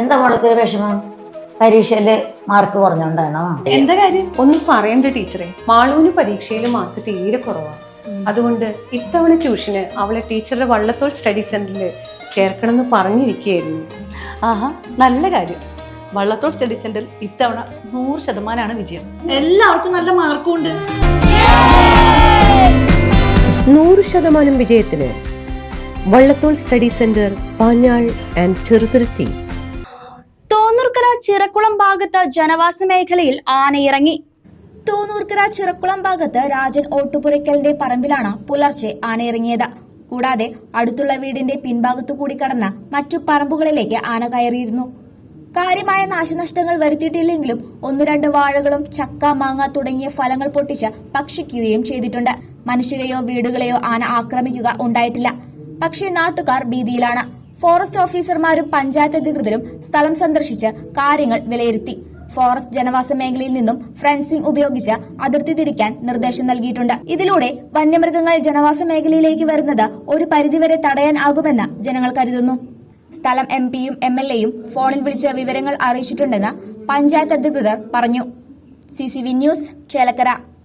എന്താ മോൾക്ക് ഒരു വിഷമം? പരീക്ഷയില് മാർക്ക് കുറഞ്ഞോണ്ടാണോ? എന്താ കാര്യം? ഒന്നും പറയണ്ട ടീച്ചറെ, മാളൂന് പരീക്ഷയിൽ മാർക്ക് തീരെ കുറവാണ്. അതുകൊണ്ട് ഇത്തവണ ട്യൂഷന് അവളെ ടീച്ചറുടെ വള്ളത്തോൾ സ്റ്റഡി സെന്ററിൽ ചേർക്കണം എന്ന് പറഞ്ഞിരിക്കുകയായിരുന്നു. ആഹാ, നല്ല കാര്യം. വള്ളത്തോൾ സ്റ്റഡി സെന്ററിൽ ഇത്തവണ 100% വിജയം. എല്ലാവർക്കും നല്ല മാർക്കും ഉണ്ട്. 100% വിജയത്തിന് Vallathol study centre, Panjal and Cheruthuruthy. Thonnurkara Chirakkulam ഭാഗത്ത് ജനവാസ മേഖലയിൽ ആനയിറങ്ങി. തോന്നൂർക്കര ചിറക്കുളം ഭാഗത്ത് രാജൻ ഓട്ടുപുരയ്ക്കലിന്റെ പറമ്പിലാണ് പുലർച്ചെ ആനയിറങ്ങിയത്. കൂടാതെ അടുത്തുള്ള വീടിന്റെ പിൻഭാഗത്തു കൂടി കടന്ന മറ്റു പറമ്പുകളിലേക്ക് ആന കയറിയിരുന്നു. കാര്യമായ നാശനഷ്ടങ്ങൾ വരുത്തിയിട്ടില്ലെങ്കിലും 1-2 വാഴകളും ചക്ക, മാങ്ങ തുടങ്ങിയ ഫലങ്ങൾ പൊട്ടിച്ച് ഭക്ഷിക്കുകയും ചെയ്തിട്ടുണ്ട്. മനുഷ്യരെയോ വീടുകളെയോ ആന ആക്രമിക്കുക ഉണ്ടായിട്ടില്ല. പക്ഷേ നാട്ടുകാർ ഭീതിയിലാണ്. ഫോറസ്റ്റ് ഓഫീസർമാരും പഞ്ചായത്ത് അധികൃതരും സ്ഥലം സന്ദർശിച്ച് കാര്യങ്ങൾ വിലയിരുത്തി. ഫോറസ്റ്റ് ജനവാസ മേഖലയിൽ നിന്നും ഫെൻസിംഗ് ഉപയോഗിച്ച് അതിർത്തി തിരിക്കാൻ നിർദ്ദേശം നൽകിയിട്ടുണ്ട്. ഇതിലൂടെ വന്യമൃഗങ്ങൾ ജനവാസ മേഖലയിലേക്ക് വരുന്നത് ഒരു പരിധിവരെ തടയാനാകുമെന്ന് ജനങ്ങൾ കരുതുന്നു. സ്ഥലം MP-യും MLA-യും ഫോണിൽ വിളിച്ച് വിവരങ്ങൾ അറിയിച്ചിട്ടുണ്ടെന്ന് പഞ്ചായത്ത് അധികൃതർ പറഞ്ഞു. CCV news, Chelakkara.